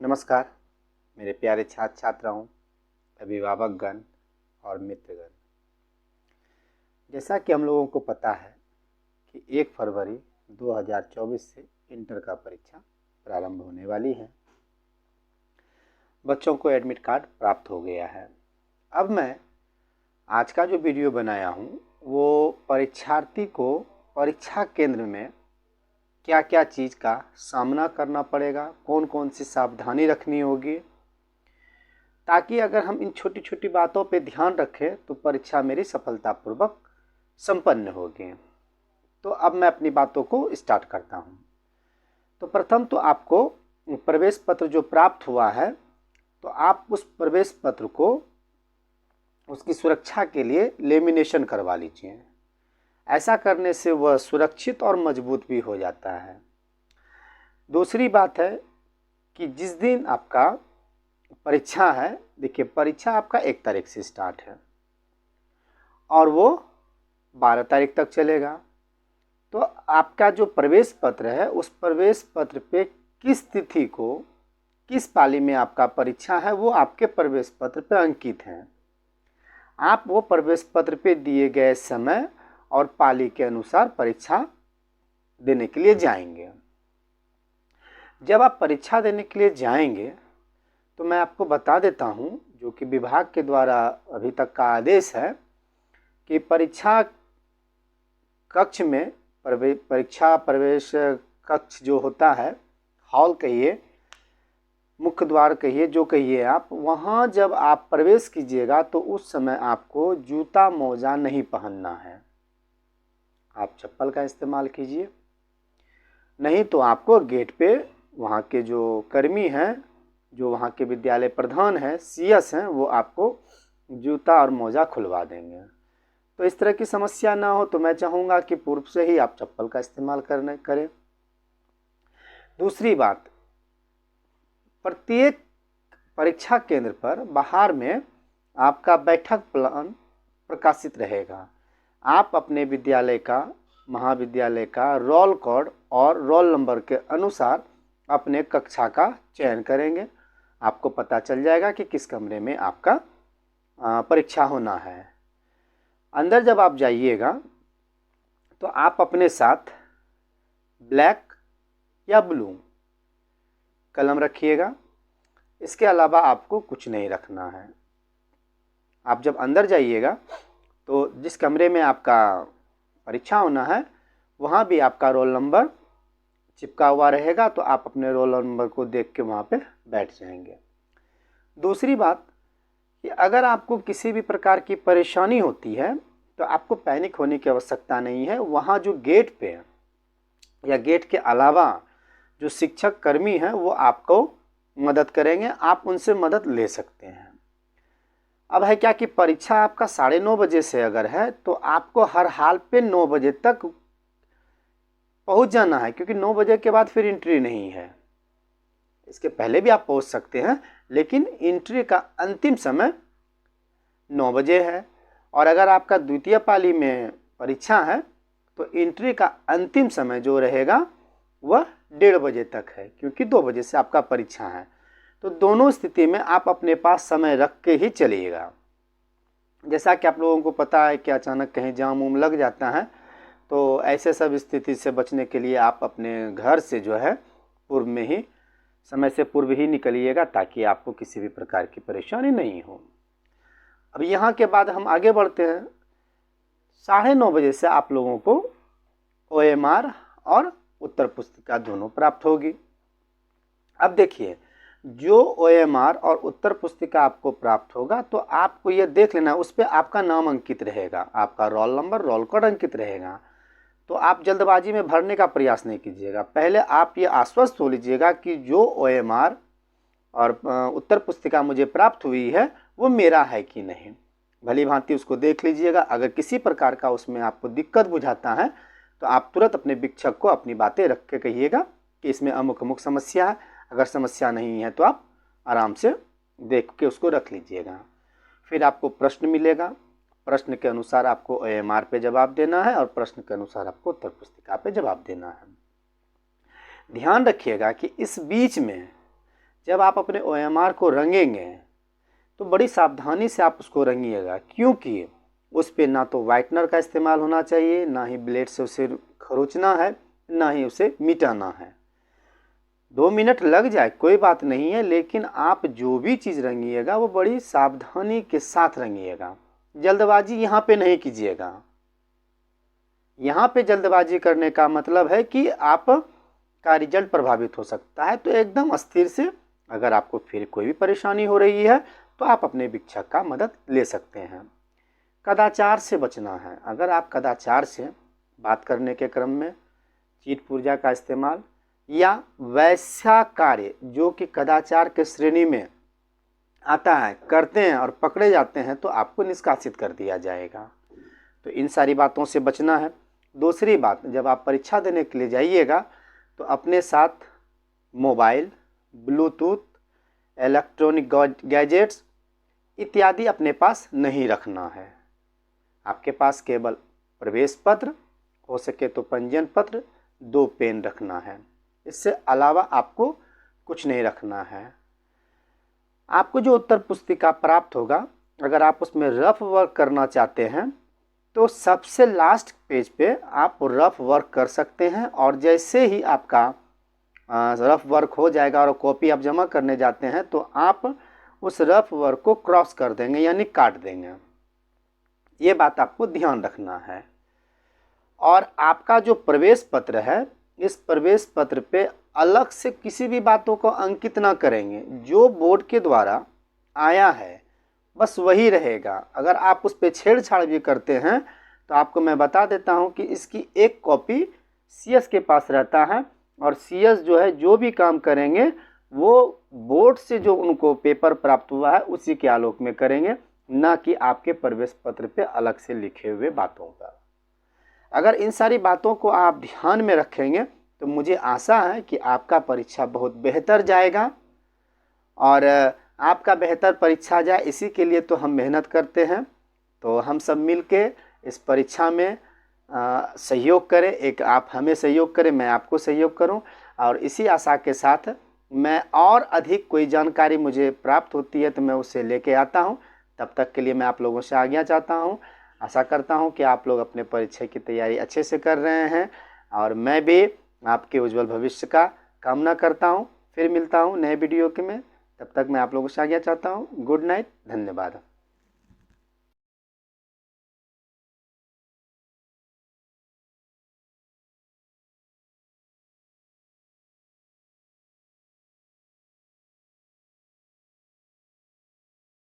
नमस्कार मेरे प्यारे छात्र छात्राओं, अभिभावकगण और मित्रगण। जैसा कि हम लोगों को पता है कि 1 फरवरी 2024 से इंटर का परीक्षा प्रारंभ होने वाली है। बच्चों को एडमिट कार्ड प्राप्त हो गया है। अब मैं आज का जो वीडियो बनाया हूँ वो परीक्षार्थी को परीक्षा केंद्र में क्या क्या चीज़ का सामना करना पड़ेगा, कौन कौन सी सावधानी रखनी होगी, ताकि अगर हम इन छोटी छोटी बातों पे ध्यान रखें तो परीक्षा मेरी सफलतापूर्वक संपन्न होगी। तो अब मैं अपनी बातों को स्टार्ट करता हूँ। तो प्रथम तो आपको प्रवेश पत्र जो प्राप्त हुआ है, तो आप उस प्रवेश पत्र को उसकी सुरक्षा के लिए लेमिनेशन करवा लीजिए। ऐसा करने से वह सुरक्षित और मजबूत भी हो जाता है। दूसरी बात है कि जिस दिन आपका परीक्षा है, देखिए परीक्षा आपका 1 तारीख से स्टार्ट है और वो 12 तारीख तक चलेगा। तो आपका जो प्रवेश पत्र है उस प्रवेश पत्र पे किस तिथि को, किस पाली में आपका परीक्षा है, वो आपके प्रवेश पत्र पे अंकित है। आप वो प्रवेश पत्र पे दिए गए समय और पाली के अनुसार परीक्षा देने के लिए जाएंगे। जब आप परीक्षा देने के लिए जाएंगे तो मैं आपको बता देता हूं, जो कि विभाग के द्वारा अभी तक का आदेश है कि परीक्षा कक्ष में परीक्षा प्रवेश कक्ष जो होता है, हॉल कहिए, मुख्य द्वार कहिए, जो कहिए आप, वहां जब आप प्रवेश कीजिएगा तो उस समय आपको जूता मोजा नहीं पहनना है। आप चप्पल का इस्तेमाल कीजिए, नहीं तो आपको गेट पे वहाँ के जो कर्मी हैं, जो वहाँ के विद्यालय प्रधान हैं, सीएस हैं, वो आपको जूता और मोजा खुलवा देंगे। तो इस तरह की समस्या ना हो तो मैं चाहूँगा कि पूर्व से ही आप चप्पल का इस्तेमाल करें। दूसरी बात, प्रत्येक परीक्षा केंद्र पर बाहर में आपका बैठक प्लान प्रकाशित रहेगा। आप अपने विद्यालय का, महाविद्यालय का रोल कोड और रोल नंबर के अनुसार अपने कक्षा का चयन करेंगे। आपको पता चल जाएगा कि किस कमरे में आपका परीक्षा होना है। अंदर जब आप जाइएगा तो आप अपने साथ ब्लैक या ब्लू कलम रखिएगा। इसके अलावा आपको कुछ नहीं रखना है। आप जब अंदर जाइएगा तो जिस कमरे में आपका परीक्षा होना है वहाँ भी आपका रोल नंबर चिपका हुआ रहेगा, तो आप अपने रोल नंबर को देख के वहाँ पे बैठ जाएंगे। दूसरी बात कि अगर आपको किसी भी प्रकार की परेशानी होती है तो आपको पैनिक होने की आवश्यकता नहीं है। वहाँ जो गेट पे या गेट के अलावा जो शिक्षक कर्मी हैं वो आपको मदद करेंगे, आप उनसे मदद ले सकते हैं। अब है क्या कि परीक्षा आपका 9:30 बजे से अगर है तो आपको हर हाल पे 9 बजे तक पहुंच जाना है, क्योंकि 9 बजे के बाद फिर एंट्री नहीं है। इसके पहले भी आप पहुंच सकते हैं, लेकिन एंट्री का अंतिम समय 9 बजे है। और अगर आपका द्वितीय पाली में परीक्षा है तो एंट्री का अंतिम समय जो रहेगा वह 1:30 बजे तक है, क्योंकि 2 बजे से आपका परीक्षा है। तो दोनों स्थिति में आप अपने पास समय रख के ही चलिएगा। जैसा कि आप लोगों को पता है कि अचानक कहीं जाम उम लग जाता है, तो ऐसे सब स्थिति से बचने के लिए आप अपने घर से जो है पूर्व में ही, समय से पूर्व ही निकलिएगा, ताकि आपको किसी भी प्रकार की परेशानी नहीं हो। अब यहाँ के बाद हम आगे बढ़ते हैं। 9:30 बजे से आप लोगों को OMR और उत्तर पुस्तिका दोनों प्राप्त होगी। अब देखिए, जो OMR और उत्तर पुस्तिका आपको प्राप्त होगा तो आपको ये देख लेना, उस पर आपका नाम अंकित रहेगा, आपका रोल नंबर, रोल कोड अंकित रहेगा। तो आप जल्दबाजी में भरने का प्रयास नहीं कीजिएगा। पहले आप ये आश्वस्त हो लीजिएगा कि जो OMR और उत्तर पुस्तिका मुझे प्राप्त हुई है वो मेरा है कि नहीं। भली भांति उसको देख लीजिएगा। अगर किसी प्रकार का उसमें आपको दिक्कत बुझाता है तो आप तुरंत अपने शिक्षक को अपनी बातें रख के कहिएगा कि इसमें अमुक अमुक समस्या है। अगर समस्या नहीं है तो आप आराम से देख के उसको रख लीजिएगा। फिर आपको प्रश्न मिलेगा, प्रश्न के अनुसार आपको OMR पे जवाब देना है और प्रश्न के अनुसार आपको उत्तर पुस्तिका पे जवाब देना है। ध्यान रखिएगा कि इस बीच में जब आप अपने OMR को रंगेंगे तो बड़ी सावधानी से आप उसको रंगिएगा, क्योंकि उस पर ना तो वाइटनर का इस्तेमाल होना चाहिए, ना ही ब्लेड से उसे खरोचना है, ना ही उसे मिटाना है। 2 मिनट लग जाए कोई बात नहीं है, लेकिन आप जो भी चीज़ रंगिएगा वो बड़ी सावधानी के साथ रंगिएगा। जल्दबाजी यहाँ पे नहीं कीजिएगा। यहाँ पे जल्दबाजी करने का मतलब है कि आप का रिजल्ट प्रभावित हो सकता है। तो एकदम स्थिर से, अगर आपको फिर कोई भी परेशानी हो रही है तो आप अपने शिक्षक का मदद ले सकते हैं। कदाचार से बचना है। अगर आप कदाचार से बात करने के क्रम में चीट पुर्जा का इस्तेमाल या वैसा कार्य जो कि कदाचार के श्रेणी में आता है करते हैं और पकड़े जाते हैं, तो आपको निष्कासित कर दिया जाएगा। तो इन सारी बातों से बचना है। दूसरी बात, जब आप परीक्षा देने के लिए जाइएगा तो अपने साथ मोबाइल, ब्लूटूथ, इलेक्ट्रॉनिक गैजेट्स इत्यादि अपने पास नहीं रखना है। आपके पास केवल प्रवेश पत्र, हो सके तो पंजीयन पत्र, 2 पेन रखना है। इससे अलावा आपको कुछ नहीं रखना है। आपको जो उत्तर पुस्तिका प्राप्त होगा, अगर आप उसमें रफ वर्क करना चाहते हैं तो सबसे लास्ट पेज पे आप रफ वर्क कर सकते हैं, और जैसे ही आपका रफ वर्क हो जाएगा और कॉपी आप जमा करने जाते हैं तो आप उस रफ वर्क को क्रॉस कर देंगे, यानी काट देंगे। ये बात आपको ध्यान रखना है। और आपका जो प्रवेश पत्र है, इस प्रवेश पत्र पे अलग से किसी भी बातों को अंकित ना करेंगे। जो बोर्ड के द्वारा आया है बस वही रहेगा। अगर आप उस पर छेड़छाड़ भी करते हैं तो आपको मैं बता देता हूं कि इसकी एक कॉपी CS के पास रहता है, और CS जो है जो भी काम करेंगे वो बोर्ड से जो उनको पेपर प्राप्त हुआ है उसी के आलोक में करेंगे, ना कि आपके प्रवेश पत्र पे अलग से लिखे हुए बातों का। अगर इन सारी बातों को आप ध्यान में रखेंगे तो मुझे आशा है कि आपका परीक्षा बहुत बेहतर जाएगा, और आपका बेहतर परीक्षा जाए इसी के लिए तो हम मेहनत करते हैं। तो हम सब मिलके इस परीक्षा में सहयोग करें। एक आप हमें सहयोग करें, मैं आपको सहयोग करूं, और इसी आशा के साथ मैं और अधिक कोई जानकारी मुझे प्राप्त होती है तो मैं उसे लेके आता हूं। तब तक के लिए मैं आप लोगों से आज्ञा चाहता हूं। आशा करता हूं कि आप लोग अपने परीक्षा की तैयारी अच्छे से कर रहे हैं, और मैं भी आपके उज्जवल भविष्य का कामना करता हूं। फिर मिलता हूं नए वीडियो के में। तब तक मैं आप लोगों से आज्ञा चाहता हूं। गुड नाइट, धन्यवाद।